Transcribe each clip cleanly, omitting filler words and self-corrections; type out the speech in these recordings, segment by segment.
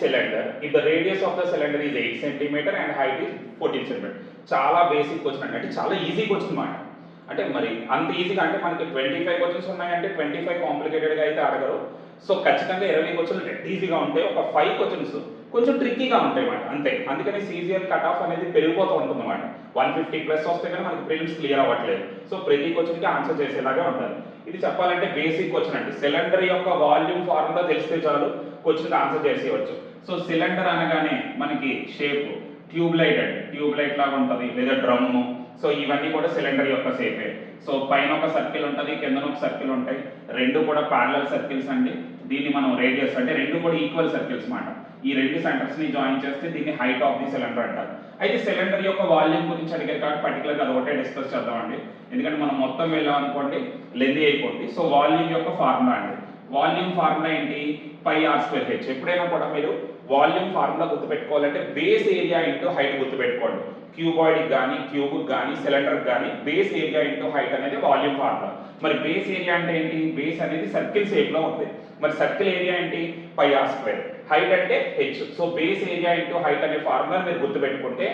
cylinder if the radius of the cylinder is 8 centimeter and height is 14 centimeter. చాలా basic question అంటే చాలా easy question మాట. అంటే మరి అంత ఈజీగా అంటే మనకి 25 క్వశ్చన్స్ ఉన్నాయంటే 25 కాంప్లికేటెడ్గా అయితే అడగరు. సో ఖచ్చితంగా 20 క్వశ్చన్లు డెడ్ ఈజీగా ఉంటాయి. ఒక 5 క్వశ్చన్స్ కొంచెం ట్రిక్కీగా ఉంటాయి అన్నమాట అంతే. అందుకని సీజీఎల్ కట్ ఆఫ్ అనేది పెరిగిపోతూ ఉంటుంది అన్నమాట. 150 ప్లస్ వస్తే కానీ మనకి ప్రిలిమ్స్ క్లియర్ అవ్వట్లేదు. సో ప్రతి క్వశ్చన్కి ఆన్సర్ చేసేలాగా ఉండాలి. ఇది చెప్పాలంటే బేసిక్ క్వశ్చన్ అండి. సిలిండర్ యొక్క వాల్యూమ్ ఫార్ములా తెలిస్తే చాలు క్వశ్చన్కి ఆన్సర్ చేసేయవచ్చు. సో సిలిండర్ అనగానే మనకి షేప్ ట్యూబ్ లైట్ అండి, ట్యూబ్ లైట్ లాగా ఉంటుంది లేదా డ్రమ్ము. సో ఇవన్నీ కూడా సిలిండర్ యొక్క షేపే. సో పైన ఒక సర్కిల్ ఉంటుంది, కింద ఒక సర్కిల్ ఉంటాయి, రెండు కూడా ప్యారలల్ సర్కిల్స్ అండి. దీన్ని మనం రేడియస్ అంటే రెండు కూడా ఈక్వల్ సర్కిల్స్ మాట. ఈ రెండు సెంటర్స్ ని జాయిన్ చేస్తే దీన్ని హైట్ ఆఫ్ ది సిలిండర్ అంటారు. అయితే సిలిండర్ యొక్క వాల్యూమ్ గురించి అడిగారు కాబట్టి పర్టికులర్గా అది ఒకటే డిస్కస్ చేద్దామండి. ఎందుకంటే మనం మొత్తం వెళ్ళాం అనుకోండి లెంది అయిపోండి. సో వాల్యూమ్ యొక్క ఫార్ములా అండి. వాల్యూమ్ ఫార్ములా ఏంటి? Pi r square h. ఎప్పుడైనా కూడా మీరు వాల్యూమ్ ఫార్ములా గుర్తుపెట్టుకోవాలంటే బేస్ ఏరియా ఇంటూ హైట్ గుర్తుపెట్టుకోండి. క్యూబాయిడ్కి కానీ క్యూబ్కి కానీ సిలిండర్కి కానీ బేస్ ఏరియా ఇంటూ హైట్ అనేది వాల్యూమ్ ఫార్ములా. మరి బేస్ ఏరియా అంటే ఏంటి? బేస్ అనేది సర్కిల్ షేప్లో ఉంది. మరి సర్కిల్ ఏరియా ఏంటి? Pi r square. హైట్ అంటే h. So base area into height అనే ఫార్ములా మీరు గుర్తుపెట్టుకుంటే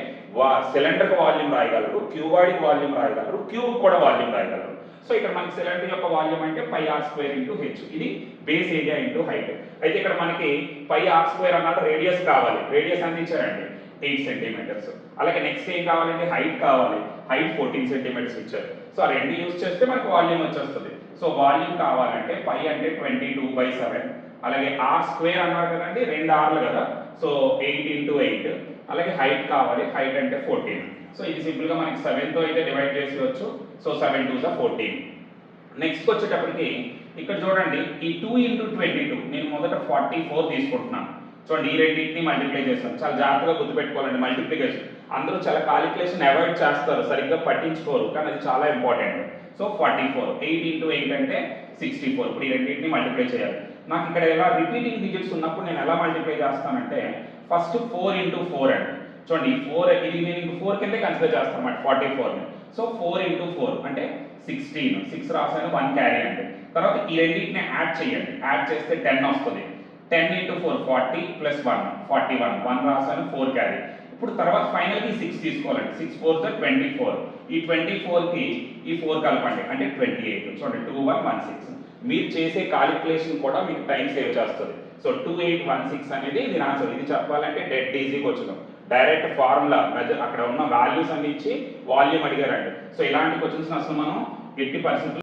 సిలిండర్కి వాల్యూమ్ రాయగలరు, క్యూబాయిడ్కి వాల్యూమ్ రాయగలరు, క్యూబ్ కూడా వాల్యూమ్ రాయగలరు. సో ఇక్కడ మనకి సిలిండర్ యొక్క వాల్యూమ్ అంటే pi r square into h. ఇది బేస్ ఏరియా ఇంటూ హైట్. అయితే ఇక్కడ మనకి పై ఆర్ స్క్వేర్ అన్నట్టు రేడియస్ కావాలి. రేడియస్ అందించారండి 8 సెంటీమీటర్స్. అలాగే నెక్స్ట్ ఏం కావాలంటే హైట్ కావాలి. హైట్ 14 సెంటీమీటర్స్ ఇచ్చారు. సో ఆ రెండు యూజ్ చేస్తే మనకు వాల్యూమ్ వచ్చేస్తుంది. సో వాల్యూమ్ కావాలంటే పై అంటే 22/7, అలాగే ఆర్ స్క్వేర్ అన్నారు కదండి, రెండు ఆర్లు కదా. So 8 into 8. అలాగే హైట్ కావాలి. హైట్ అంటే 14. సో ఇది సింపుల్గా మనకి 7తో అయితే డివైడ్ చేసేవచ్చు. సో 7 2 14. నెక్స్ట్ వచ్చేటప్పటికి ఇక్కడ చూడండి ఈ 2 ఇంటూ 22 నేను మొదట 44 తీసుకుంటున్నాను. చూడండి ఈ రెండింటిని మల్టిప్లై చేస్తాను. చాలా జాగ్రత్తగా గుర్తుపెట్టుకోవాలండి మల్టిప్లికేషన్. అందరూ చాలా కాలిక్యులేషన్ అవాయిడ్ చేస్తారు, సరిగ్గా పట్టించుకోరు, కానీ అది చాలా ఇంపార్టెంట్. సో 44, 8 ఇంటూ 8 అంటే 64. ఇప్పుడు ఈ రెండింటిని మల్టిప్లై చేయాలి. నాకు ఇక్కడ ఎలా రిపీటింగ్ డిజిట్స్ ఉన్నప్పుడు నేను ఎలా మల్టిప్లై చేస్తానంటే ఫస్ట్ 4 ఇంటూ 4 అండి. చూడండి ఈ 4 ఇది నేను 4 కిందే కన్సిడర్ చేస్తాను అన్నమాట 44ని. సో 4 ఇంటూ 4 అంటే 16. 6 రాసాను, 1 క్యారీ అండి. తర్వాత ఈ రెండింటిని యాడ్ చేయండి. యాడ్ చేస్తే 10 వస్తుంది. 10 ఇంటూ 4 40 ప్లస్ 1 41. 1 రాసాను, 4 క్యారీ. ఇప్పుడు తర్వాత ఫైనల్కి 6 తీసుకోవాలండి. 6 4 24. ఈ 24కి ఈ 4 కలపండి అంటే 28. చూడండి 2116. మీరు చేసే కాలిక్యులేషన్ కూడా మీకు టైం సేవ్ చేస్తుంది. సో 2816 అనేది దీని ఆన్సర్. ఇది చెప్పాలంటే డెడ్ ఈజీగా వచ్చినాం. డైరెక్ట్ ఫార్ములా మెజర్ అక్కడ ఉన్న వాల్యూస్ అన్ని ఇచ్చి వాల్యూమ్ అడిగారండి. సో ఇలాంటి క్వశ్చన్స్ అసలు మనం 80%